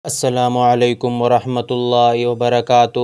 السلام علیکم ورحمۃ اللہ وبرکاتہ۔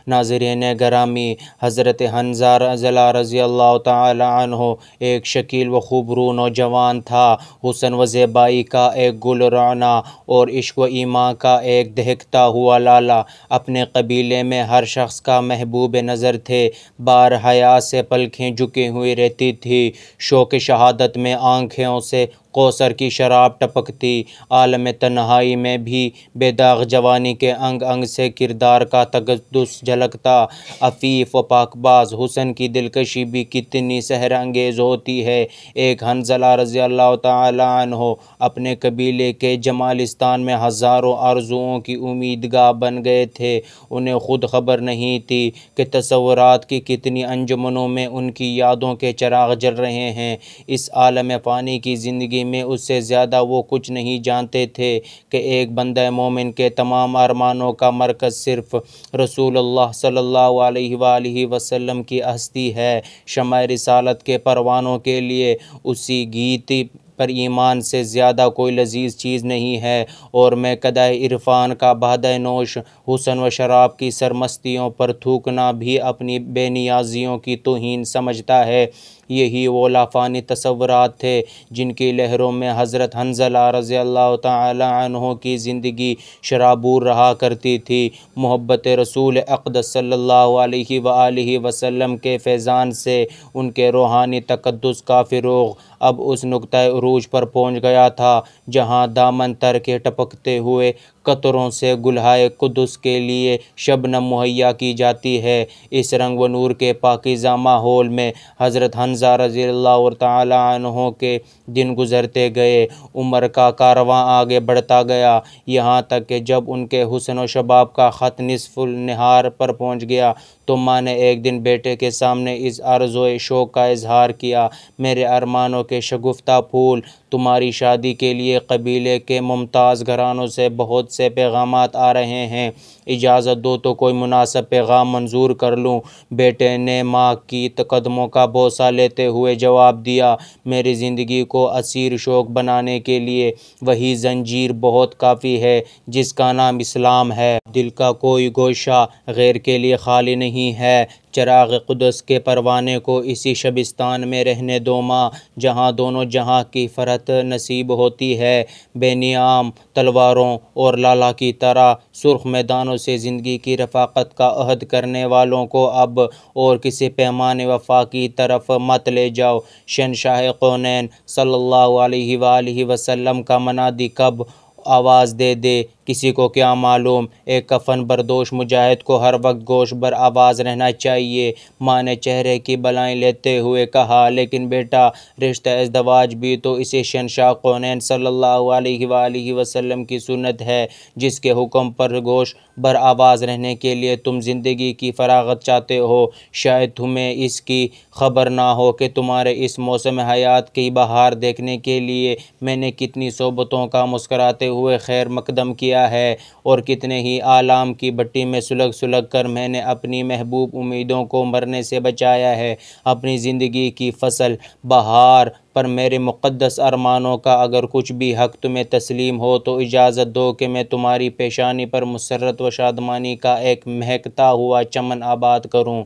ناظرین گرامی، حضرت حنظلہ رضی اللہ تعالی عنہ ایک شکیل و خوبرو نوجوان تھا۔ حسن و زیبائی کا ایک گل رونا اور عشق و ایمان کا ایک دہکتا ہوا لالا، اپنے قبیلے میں ہر شخص کا محبوب نظر تھے۔ بارحیات سے پلکیں جھکی ہوئی رہتی تھی، شوق شہادت میں آنکھوں سے کوثر کی شراب ٹپکتی، عالم تنہائی میں بھی بے داغ جوانی کے انگ انگ سے کردار کا تقدس جھلکتا۔ عفیف و پاک باز حسن کی دلکشی بھی کتنی سحر انگیز ہوتی ہے۔ ایک حنظلہ رضی اللہ تعالی عنہ اپنے قبیلے کے جمالستان میں ہزاروں آرزوؤں کی امیدگاہ بن گئے تھے۔ انہیں خود خبر نہیں تھی کہ تصورات کی کتنی انجمنوں میں ان کی یادوں کے چراغ جل رہے ہیں۔ اس عالم فانی کی زندگی میں اس سے زیادہ وہ کچھ نہیں جانتے تھے کہ ایک بندہ مومن کے تمام ارمانوں کا مرکز صرف رسول اللہ صلی اللہ علیہ وآلہ وسلم کی ہستی ہے۔ شمع رسالت کے پروانوں کے لیے اسی گیت پر ایمان سے زیادہ کوئی لذیذ چیز نہیں ہے، اور میں قدح عرفان کا باده نوش حسن و شراب کی سرمستیوں پر تھوکنا بھی اپنی بے نیازیوں کی توہین سمجھتا ہے۔ یہی وہ لافانی تصورات تھے جن کی لہروں میں حضرت حنظلہ رضی اللہ تعالی عنہ کی زندگی شرابور رہا کرتی تھی۔ محبت رسول اقدس صلی اللہ علیہ وآلہ وسلم کے فیضان سے ان کے روحانی تقدس کا فروغ اب اس نقطۂ عروج پر پہنچ گیا تھا جہاں دامن تر کے ٹپکتے ہوئے قطروں سے گلہائے قدس کے لیے شبنم مہیا کی جاتی ہے۔ اس رنگ و نور کے پاکیزہ ماحول میں حضرت حنظلہ رضی اللہ تعالی عنہ کے دن گزرتے گئے، عمر کا کارواں آگے بڑھتا گیا، یہاں تک کہ جب ان کے حسن و شباب کا خط نصف النہار پر پہنچ گیا تو ماں نے ایک دن بیٹے کے سامنے اس عرض و شوق کا اظہار کیا: میرے ارمانوں کے شگفتہ پھول، تمہاری شادی کے لیے قبیلے کے ممتاز گھرانوں سے بہت سے پیغامات آ رہے ہیں، اجازت دو تو کوئی مناسب پیغام منظور کر لوں۔ بیٹے نے ماں کی قدموں کا بوسہ لیتے ہوئے جواب دیا: میری زندگی کو اسیر شوق بنانے کے لیے وہی زنجیر بہت کافی ہے جس کا نام اسلام ہے۔ دل کا کوئی گوشہ غیر کے لیے خالی نہیں ہے۔ چراغ قدس کے پروانے کو اسی شبستان میں رہنے دو ماں، جہاں دونوں جہاں کی فرحت نصیب ہوتی ہے۔ بے نیام تلواروں اور لالا کی طرح سرخ میدانوں سے زندگی کی رفاقت کا عہد کرنے والوں کو اب اور کسی پیمان وفا کی طرف مت لے جاؤ۔ شہنشاہ کونین صلی اللہ علیہ وآلہ وسلم کا منادی کب آواز دے دے، کسی کو کیا معلوم۔ ایک کفن بردوش مجاہد کو ہر وقت گوش بر آواز رہنا چاہیے۔ ماں نے چہرے کی بالائیں لیتے ہوئے کہا: لیکن بیٹا، رشتہ ازدواج بھی تو اسی شہنشاہ کونین صلی اللہ علیہ وآلہ وسلم کی سنت ہے، جس کے حکم پر گوش بر آواز رہنے کے لیے تم زندگی کی فراغت چاہتے ہو۔ شاید تمہیں اس کی خبر نہ ہو کہ تمہارے اس موسم حیات کی بہار دیکھنے کے لیے میں نے کتنی صحبتوں کا مسکراتے ہوئے خیر مقدم کیا ہے، اور کتنے ہی آلام کی بھٹی میں سلگ سلگ کر میں نے اپنی محبوب امیدوں کو مرنے سے بچایا ہے۔ اپنی زندگی کی فصل بہار پر میرے مقدس ارمانوں کا اگر کچھ بھی حق تمہیں تسلیم ہو تو اجازت دو کہ میں تمہاری پیشانی پر مسرت و شادمانی کا ایک مہکتا ہوا چمن آباد کروں۔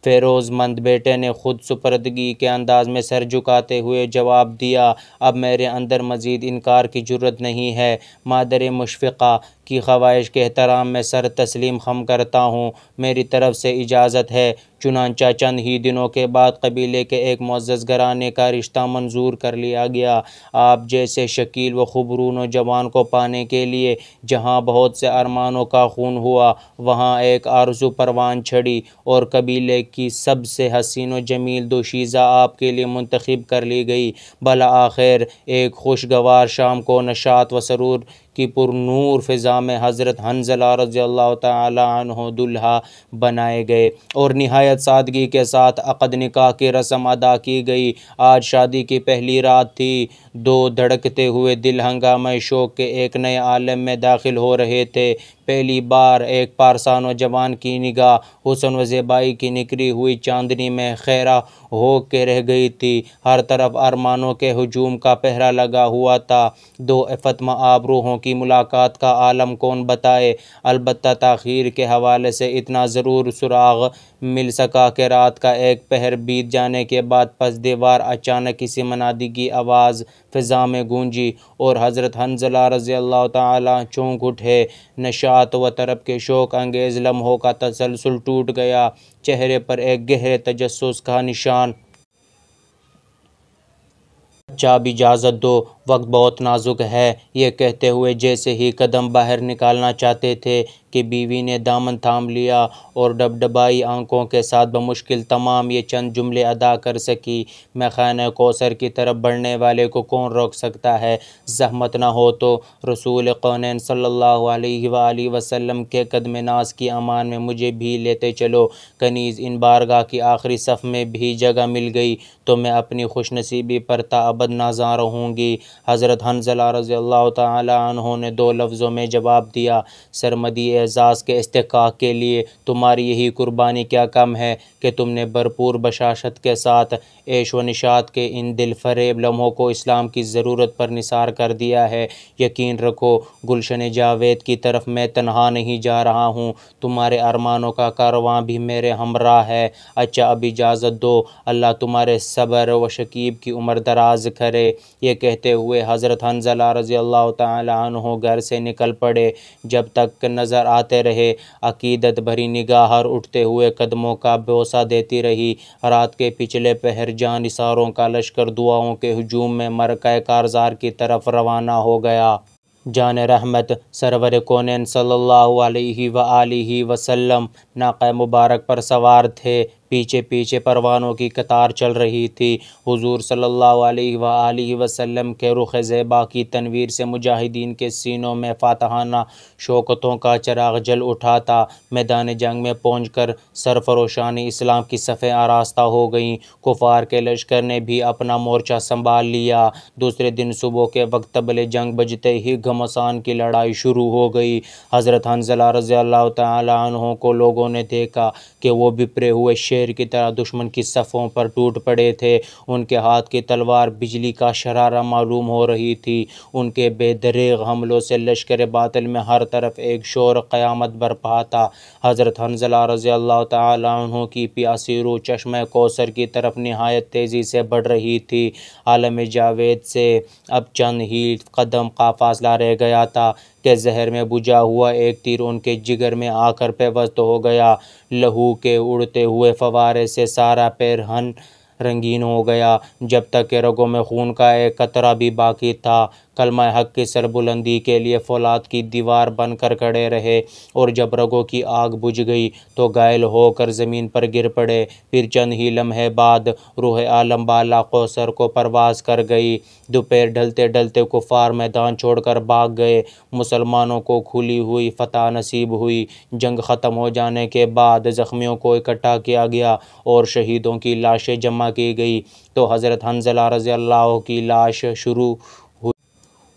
فیروز مند بیٹے نے خود سپردگی کے انداز میں سر جھکاتے ہوئے جواب دیا: اب میرے اندر مزید انکار کی جرأت نہیں ہے۔ مادر مشفقہ کی خواہش کے احترام میں سر تسلیم خم کرتا ہوں، میری طرف سے اجازت ہے۔ چنانچہ چند ہی دنوں کے بعد قبیلے کے ایک معزز گھرانے کا رشتہ منظور کر لیا گیا۔ آپ جیسے شکیل و خوبرو نوجوان کو پانے کے لیے جہاں بہت سے ارمانوں کا خون ہوا، وہاں ایک آرزو پروان چڑھی اور قبیلے کی سب سے حسین و جمیل دوشیزہ آپ کے لیے منتخب کر لی گئی۔ بالآخر ایک خوشگوار شام کو نشاط و سرور کی پر نور فضا میں حضرت حنظلہ رضی اللہ تعالی عنہ دلہا بنائے گئے اور نہایت سادگی کے ساتھ عقد نکاح کی رسم ادا کی گئی۔ آج شادی کی پہلی رات تھی۔ دو دھڑکتے ہوئے دل ہنگامہ شوق کے ایک نئے عالم میں داخل ہو رہے تھے۔ پہلی بار ایک پارسا نوجوان کی نگاہ حسن و زیبائی کی نکھری ہوئی چاندنی میں خیرہ ہو کے رہ گئی تھی۔ ہر طرف ارمانوں کے ہجوم کا پہرہ لگا ہوا تھا۔ دو عفت مآب روحوں کی ملاقات کا عالم کون بتائے؟ البتہ تاخیر کے حوالے سے اتنا ضرور سراغ مل سکا کہ رات کا ایک پہر بیت جانے کے بعد پس دیوار اچانک کسی منادی کی آواز فضا میں گونجی اور حضرت حنظلہ رضی اللہ تعالیٰ چونک اٹھے۔ نشاط و طرب کے شوق انگیز لمحوں کا تسلسل ٹوٹ گیا، چہرے پر ایک گہرے تجسس کا نشان۔ اچھا اب اجازت دو، وقت بہت نازک ہے، یہ کہتے ہوئے جیسے ہی قدم باہر نکالنا چاہتے تھے کہ بیوی نے دامن تھام لیا اور ڈبڈبائی آنکھوں کے ساتھ بمشکل تمام یہ چند جملے ادا کر سکی: میں خانہ کوثر کی طرف بڑھنے والے کو کون روک سکتا ہے؟ زحمت نہ ہو تو رسول کونین صلی اللہ علیہ وآلہ وسلم کے قدم ناز کی امان میں مجھے بھی لیتے چلو۔ کنیز ان بارگاہ کی آخری صف میں بھی جگہ مل گئی تو میں اپنی خوش نصیبی پر تا ابد نازاں رہوں گی۔ حضرت حنظلہ رضی اللہ تعالیٰ عنہ نے دو لفظوں میں جواب دیا: سرمدی اعزاز کے استحقاق کے لیے تمہاری یہی قربانی کیا کم ہے کہ تم نے بھرپور بشاشت کے ساتھ عیش و نشاط کے ان دل فریب لمحوں کو اسلام کی ضرورت پر نثار کر دیا ہے۔ یقین رکھو گلشن جاوید کی طرف میں تنہا نہیں جا رہا ہوں، تمہارے ارمانوں کا کارواں بھی میرے ہمراہ ہے۔ اچھا اب اجازت دو، اللہ تمہارے صبر و شکیب کی عمر دراز کرے۔ یہ کہتے ہوئے حضرت حنظلہ رضی اللہ تعالیٰ عنہ گھر سے نکل پڑے۔ جب تک نظر آتے رہے عقیدت بھری نگاہ ہر اٹھتے ہوئے قدموں کا بوسہ دیتی رہی۔ رات کے پچھلے پہر جاں نثاروں کا لشکر دعاؤں کے ہجوم میں مرکہ کارزار کی طرف روانہ ہو گیا۔ جان رحمت سرور کونین صلی اللہ علیہ وآلہ وسلم ناقہ مبارک پر سوار تھے۔ پیچھے پیچھے پروانوں کی قطار چل رہی تھی۔ حضور صلی اللہ علیہ وآلہ وسلم کے رخ زیبا کی تنویر سے مجاہدین کے سینوں میں فاتحانہ شوکتوں کا چراغ جل اٹھا تھا۔ میدان جنگ میں پہنچ کر سرفروشان اسلام کی صفیں آراستہ ہو گئیں۔ کفار کے لشکر نے بھی اپنا مورچہ سنبھال لیا۔ دوسرے دن صبح کے وقت طبل جنگ بجتے ہی گھمسان کی لڑائی شروع ہو گئی۔ حضرت حنظلہ رضی اللہ تعالیٰ عنہ کو لوگوں نے دیکھا کہ وہ بپرے ہوئے شیر کی طرح دشمن کی صفوں پر ٹوٹ پڑے تھے۔ ان کے ہاتھ کی تلوار بجلی کا شرارہ معلوم ہو رہی تھی۔ ان کے بے دریغ حملوں سے لشکر باطل میں ہر طرف ایک شور قیامت برپا تھا۔ حضرت حنظلہ رضی اللہ تعالیٰ عنہ کی پیاسی روح چشمہ کوثر کی طرف نہایت تیزی سے بڑھ رہی تھی۔ عالم جاوید سے اب چند ہی قدم کا فاصلہ رہ گیا تھا کہ زہر میں بجھا ہوا ایک تیر ان کے جگر میں آ کر پیوست ہو گیا۔ لہو کے اڑتے ہوئے فوارے سے سارا پیرہن رنگین ہو گیا۔ جب تک کہ رگوں میں خون کا ایک قطرہ بھی باقی تھا، کلمہ حق کی سربلندی کے لیے فولاد کی دیوار بن کر کھڑے رہے، اور جب رگوں کی آگ بجھ گئی تو گھائل ہو کر زمین پر گر پڑے۔ پھر چند ہی لمحے بعد روح عالم بالا کوثر کو پرواز کر گئی۔ دوپہر ڈھلتے ڈھلتے کفار میدان چھوڑ کر بھاگ گئے۔ مسلمانوں کو کھلی ہوئی فتح نصیب ہوئی۔ جنگ ختم ہو جانے کے بعد زخمیوں کو اکٹھا کیا گیا اور شہیدوں کی لاشیں جمع کی گئی تو حضرت حنظلہ رضی اللہ کی لاش شروع ہوئی۔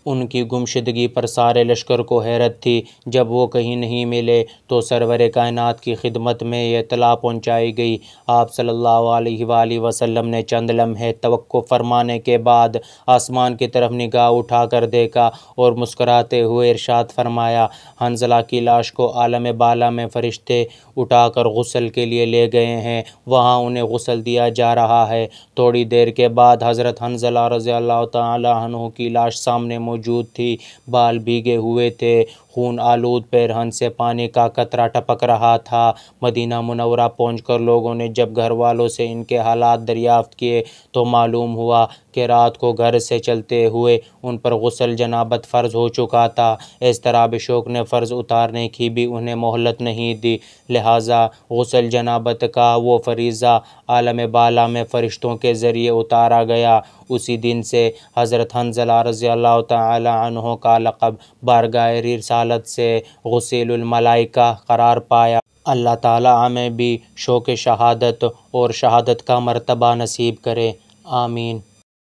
ان کی گمشدگی پر سارے لشکر کو حیرت تھی۔ جب وہ کہیں نہیں ملے تو سرور کائنات کی خدمت میں یہ اطلاع پہنچائی گئی۔ آپ صلی اللہ علیہ وآلہ وسلم نے چند لمحے توقف فرمانے کے بعد آسمان کی طرف نگاہ اٹھا کر دیکھا اور مسکراتے ہوئے ارشاد فرمایا: حنظلہ کی لاش کو عالم بالا میں فرشتے اٹھا کر غسل کے لیے لے گئے ہیں، وہاں انہیں غسل دیا جا رہا ہے۔ تھوڑی دیر کے بعد حضرت حنظلہ رضی اللہ تعالیٰ عنہ کی لاش سامنے موجود تھی۔ بال بھیگے ہوئے تھے، خون آلود پیرہن سے پانی کا قطرہ ٹپک رہا تھا۔ مدینہ منورہ پہنچ کر لوگوں نے جب گھر والوں سے ان کے حالات دریافت کیے تو معلوم ہوا کہ رات کو گھر سے چلتے ہوئے ان پر غسل جنابت فرض ہو چکا تھا۔ اضطراب شوق نے فرض اتارنے کی بھی انہیں مہلت نہیں دی، لہٰذا غسل جنابت کا وہ فریضہ عالم بالا میں فرشتوں کے ذریعے اتارا گیا۔ اسی دن سے حضرت حنظلہ رضی اللہ تعالیٰ عنہ کا لقب بارگاہ رسالت سے غسیل الملائکہ قرار پایا۔ اللہ تعالیٰ ہمیں بھی شوق شہادت اور شہادت کا مرتبہ نصیب کرے، آمین۔